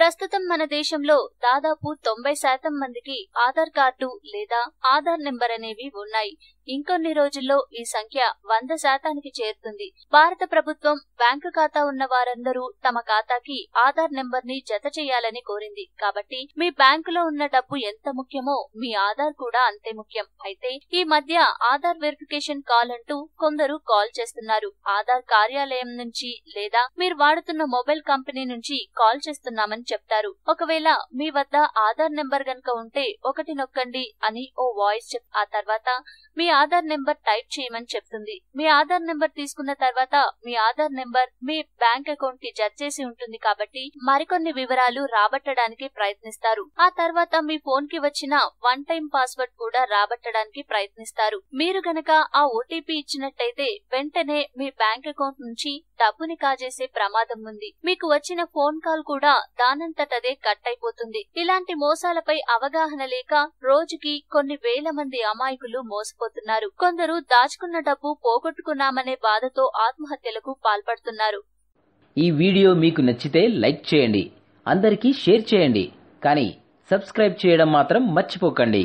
ప్రస్తుతం మన దేశంలో దాదాపు 90% మందికి ఆధార్ కార్డు లేదా ఆధార్ నెంబర్ అనేవి ఉన్నాయి. ఇంకొన్ని రోజుల్లో ఈ సంఖ్య 100%కి చేరుతుంది. భారత ప్రభుత్వం బ్యాంకు ఖాతా ఉన్న వారందరూ తమ ఖాతాకి ఆధార్ నెంబర్ ని జత చేయాలని కోరింది. కాబట్టి మీ బ్యాంకులో ఉన్న డబ్బు ఎంత ముఖ్యమో మీ ఆధార్ కూడా అంతే ముఖ్యం. అయితే ఈ మధ్య ఆధార్ వెరిఫికేషన్ కాల్ అంటూ కొందరు కాల్ చేస్తున్నారు. ఆధార్ కార్యాలయం నుంచి లేదా మీరు వాడుతున్న మొబైల్ కంపెనీ నుంచి కాల్ చేస్తున్నామని చెప్తారు. ఒకవేళ మీ వద్ద ఆధార్ నెంబర్ గనుక ఉంటే 1 నొక్కండి అని ఓ వాయిస్ ఆ తర్వాత మీ ఆధార్ నెంబర్ టైప్ చేయమని చెప్తుంది. మీ ఆధార్ నెంబర్ తీసుకున్న తర్వాత మీ ఆధార్ నెంబర్ మీ బ్యాంక్ అకౌంట్ కి జత చేసి ఉంటుంది కాబట్టి మరికొన్ని వివరాలు రాబట్టడానికి ప్రయత్నిస్తారు. ఆ తర్వాత మీ ఫోన్ కి వచ్చిన 1 టైం పాస్వర్డ్ కూడా రాబట్టడానికి ప్రయత్నిస్తారు. మీరు గనక ఆ ఓటీపీ ఇచ్చినట్టయితే వెంటనే మీ బ్యాంక్ అకౌంట్ నుంచి డబ్బుని కాజేసే ప్రమాదం ఉంది. మీకు వచ్చిన ఫోన్ కాల్ కూడా దానంతటదే కట్ అయిపోతుంది. ఇలాంటి మోసాలపై అవగాహన లేక రోజుకి కొన్ని వేల మంది అమాయకులు మోసపోతున్నారు. కొందరు దాచుకున్న డబ్బు పోగొట్టుకున్నామనే బాధతో ఆత్మహత్యలకు పాల్పడుతున్నారు. ఈ వీడియో మీకు నచ్చితే లైక్ చేయండి, అందరికీ షేర్ చేయండి, కానీ సబ్స్క్రైబ్ చేయడం మాత్రం మర్చిపోకండి.